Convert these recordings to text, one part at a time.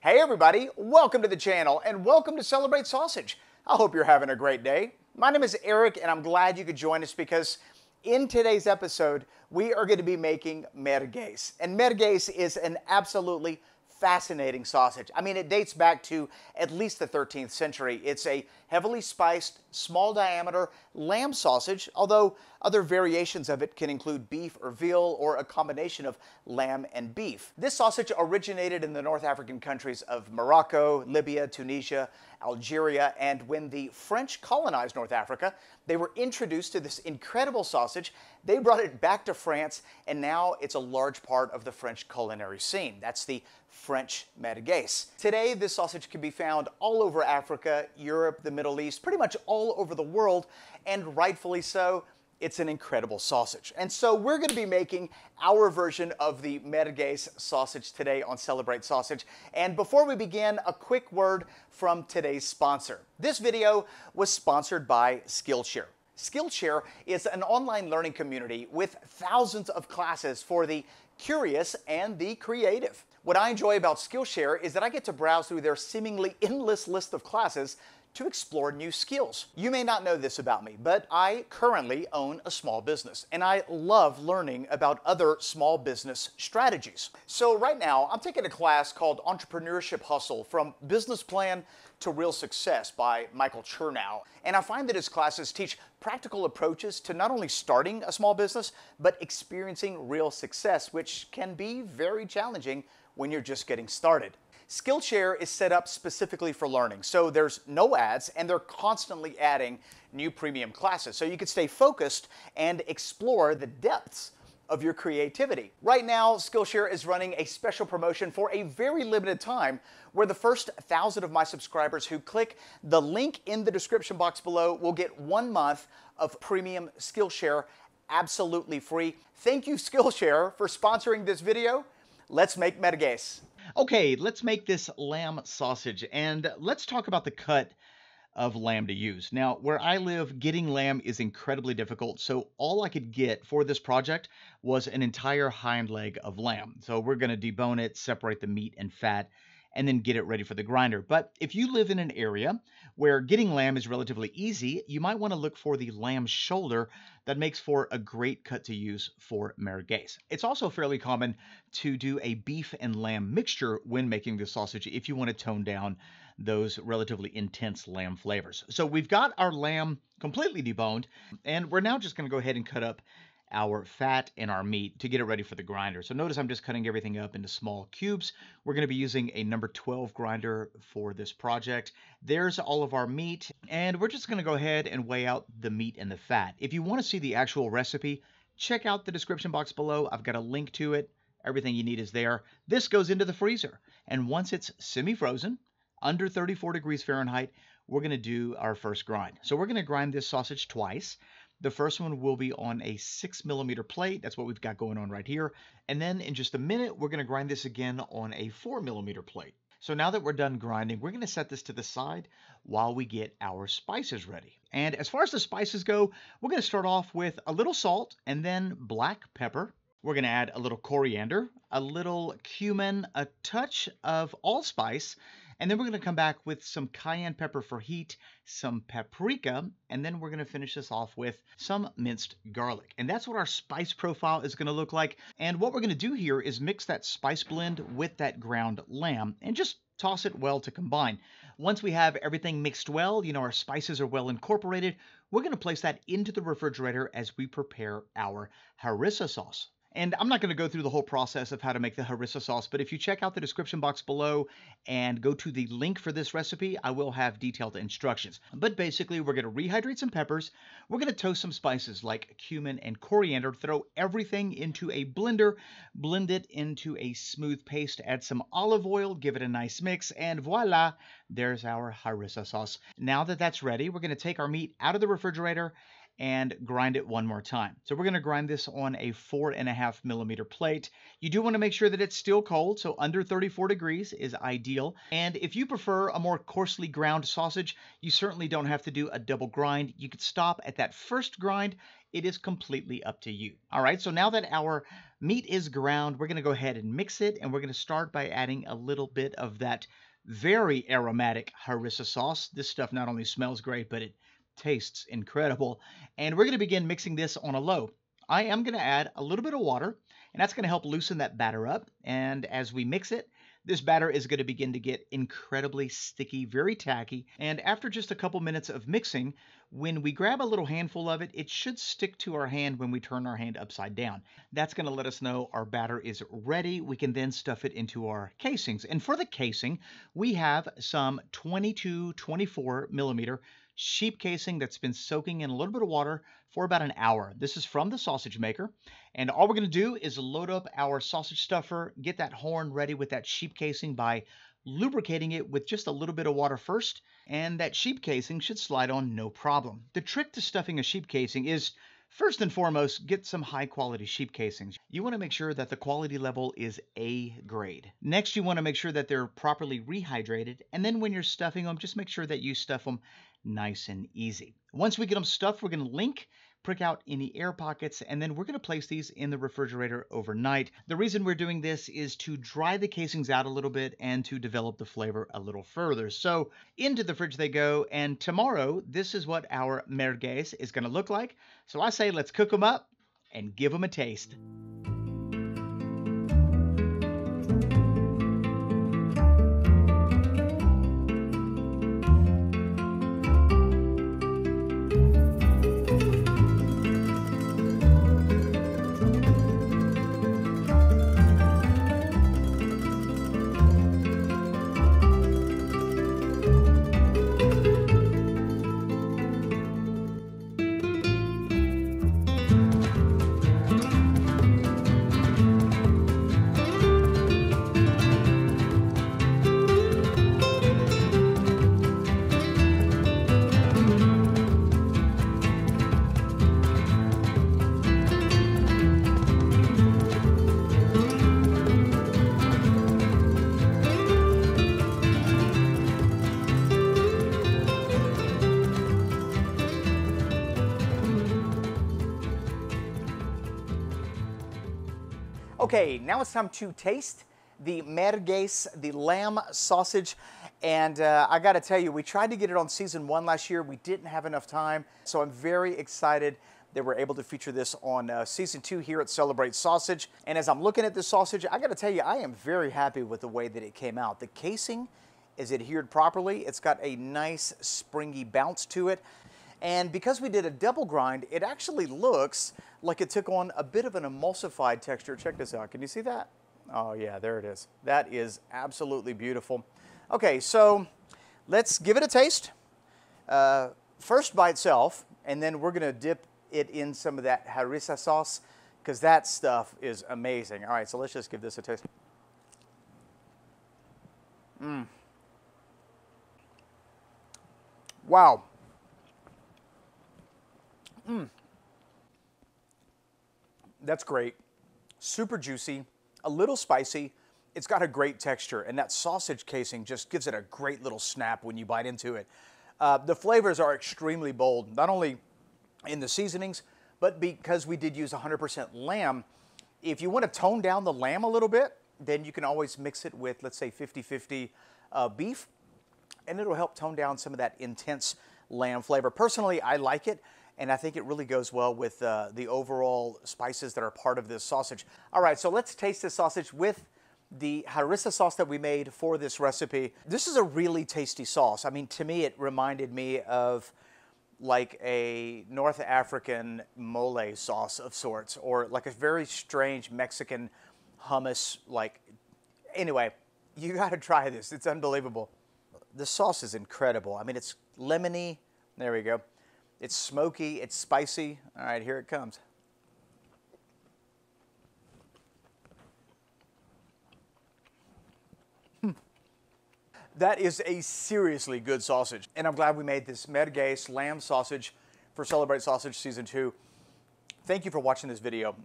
Hey everybody, welcome to the channel and welcome to Celebrate Sausage. I hope you're having a great day. My name is Eric and I'm glad you could join us because in today's episode, we are going to be making merguez. And merguez is an absolutely fascinating sausage. I mean, it dates back to at least the 13th century. It's a heavily spiced, small diameter lamb sausage, although other variations of it can include beef or veal or a combination of lamb and beef. This sausage originated in the North African countries of Morocco, Libya, Tunisia, Algeria, and when the French colonized North Africa, they were introduced to this incredible sausage. They brought it back to France, and now it's a large part of the French culinary scene. That's the French merguez. Today, this sausage can be found all over Africa, Europe, the Middle East, pretty much all over the world, and rightfully so. It's an incredible sausage. And so we're going to be making our version of the merguez sausage today on Celebrate Sausage. And before we begin, a quick word from today's sponsor. This video was sponsored by Skillshare. Skillshare is an online learning community with thousands of classes for the curious and the creative. What I enjoy about Skillshare is that I get to browse through their seemingly endless list of classes to explore new skills. You may not know this about me, but I currently own a small business, and I love learning about other small business strategies. So right now, I'm taking a class called Entrepreneurship Hustle: From Business Plan to Real Success by Michael Chernow. And I find that his classes teach practical approaches to not only starting a small business, but experiencing real success, which can be very challenging when you're just getting started. Skillshare is set up specifically for learning, so there's no ads and they're constantly adding new premium classes so you can stay focused and explore the depths of your creativity. Right now, Skillshare is running a special promotion for a very limited time where the first 1,000 of my subscribers who click the link in the description box below will get 1 month of premium Skillshare absolutely free. Thank you, Skillshare, for sponsoring this video. Let's make merguez. Okay, let's make this lamb sausage, and let's talk about the cut of lamb to use. Now, where I live, getting lamb is incredibly difficult, so all I could get for this project was an entire hind leg of lamb. So we're going to debone it, separate the meat and fat, and then get it ready for the grinder. But if you live in an area where getting lamb is relatively easy, you might want to look for the lamb shoulder. That makes for a great cut to use for merguez. It's also fairly common to do a beef and lamb mixture when making the sausage if you want to tone down those relatively intense lamb flavors. So we've got our lamb completely deboned, and we're now just going to go ahead and cut up our fat and our meat to get it ready for the grinder. So notice I'm just cutting everything up into small cubes. We're going to be using a number 12 grinder for this project. There's all of our meat, and we're just going to go ahead and weigh out the meat and the fat. If you want to see the actual recipe, check out the description box below. I've got a link to it. Everything you need is there. This goes into the freezer, and once it's semi-frozen, under 34 degrees Fahrenheit, we're going to do our first grind. So we're going to grind this sausage twice. The first one will be on a 6mm plate. That's what we've got going on right here. And then in just a minute, we're going to grind this again on a 4mm plate. So now that we're done grinding, we're going to set this to the side while we get our spices ready. And as far as the spices go, we're going to start off with a little salt and then black pepper. We're going to add a little coriander, a little cumin, a touch of allspice, and then we're going to come back with some cayenne pepper for heat, some paprika, and then we're going to finish this off with some minced garlic. And that's what our spice profile is going to look like. And what we're going to do here is mix that spice blend with that ground lamb and just toss it well to combine. Once we have everything mixed well, our spices are well incorporated, we're going to place that into the refrigerator as we prepare our harissa sauce. And I'm not going to go through the whole process of how to make the harissa sauce, but if you check out the description box below and go to the link for this recipe, I will have detailed instructions. But basically, we're going to rehydrate some peppers. We're going to toast some spices like cumin and coriander, throw everything into a blender, blend it into a smooth paste, add some olive oil, give it a nice mix, and voila, there's our harissa sauce. Now that that's ready, we're going to take our meat out of the refrigerator and grind it one more time. So we're going to grind this on a 4.5mm plate. You do want to make sure that it's still cold, so under 34 degrees is ideal. And if you prefer a more coarsely ground sausage, you certainly don't have to do a double grind. You could stop at that first grind It is completely up to you. All right, so now that our meat is ground, we're going to go ahead and mix it, and we're going to start by adding a little bit of that very aromatic harissa sauce. This stuff not only smells great, but it tastes incredible. And we're going to begin mixing this on a low. I am going to add a little bit of water, and that's going to help loosen that batter up. And as we mix it, this batter is going to begin to get incredibly sticky, very tacky. And after just a couple minutes of mixing, when we grab a little handful of it, it should stick to our hand when we turn our hand upside down. That's going to let us know our batter is ready. We can then stuff it into our casings. And for the casing, we have some 22-24 millimeter sheep casing that's been soaking in a little bit of water for about an hour. This is from the sausage maker. And all we're going to do is load up our sausage stuffer, get that horn ready with that sheep casing by lubricating it with just a little bit of water first, and that sheep casing should slide on no problem. The trick to stuffing a sheep casing is, first and foremost, get some high quality sheep casings. You want to make sure that the quality level is A grade. Next, you want to make sure that they're properly rehydrated, and then when you're stuffing them, just make sure that you stuff them nice and easy. Once we get them stuffed, we're going to link, prick out any air pockets, and then we're going to place these in the refrigerator overnight. The reason we're doing this is to dry the casings out a little bit and to develop the flavor a little further. So into the fridge they go, and tomorrow this is what our merguez is going to look like. So I say let's cook them up and give them a taste. Okay, now it's time to taste the merguez, the lamb sausage. And I got to tell you, we tried to get it on season 1 last year. We didn't have enough time. So I'm very excited that we're able to feature this on season 2 here at Celebrate Sausage. And as I'm looking at this sausage, I got to tell you, I am very happy with the way that it came out. The casing is adhered properly. It's got a nice springy bounce to it. And because we did a double grind, it actually looks like it took on a bit of an emulsified texture. Check this out. Can you see that? Oh yeah, there it is. That is absolutely beautiful. Okay, so let's give it a taste. First by itself, and then we're gonna dip it in some of that harissa sauce, because that stuff is amazing. All right, so let's just give this a taste. Wow. That's great. Super juicy, a little spicy. It's got a great texture, and that sausage casing just gives it a great little snap when you bite into it. The flavors are extremely bold, not only in the seasonings, but because we did use 100% lamb. If you want to tone down the lamb a little bit, then you can always mix it with, let's say, 50-50 beef, and it'll help tone down some of that intense lamb flavor. Personally, I like it. And I think it really goes well with the overall spices that are part of this sausage. All right, so let's taste this sausage with the harissa sauce that we made for this recipe. This is a really tasty sauce. I mean, to me, it reminded me of like a North African mole sauce of sorts, or like a very strange Mexican hummus. Like, anyway, you got to try this. It's unbelievable. The sauce is incredible. I mean, it's lemony. There we go. It's smoky, it's spicy. All right, here it comes. That is a seriously good sausage. And I'm glad we made this merguez lamb sausage for Celebrate Sausage Season 2. Thank you for watching this video.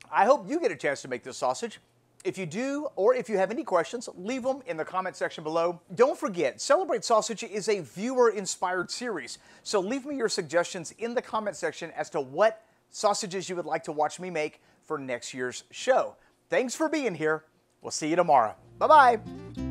I hope you get a chance to make this sausage. If you do, or if you have any questions, leave them in the comment section below. Don't forget, Celebrate Sausage is a viewer-inspired series, so leave me your suggestions in the comment section as to what sausages you would like to watch me make for next year's show. Thanks for being here. We'll see you tomorrow. Bye-bye.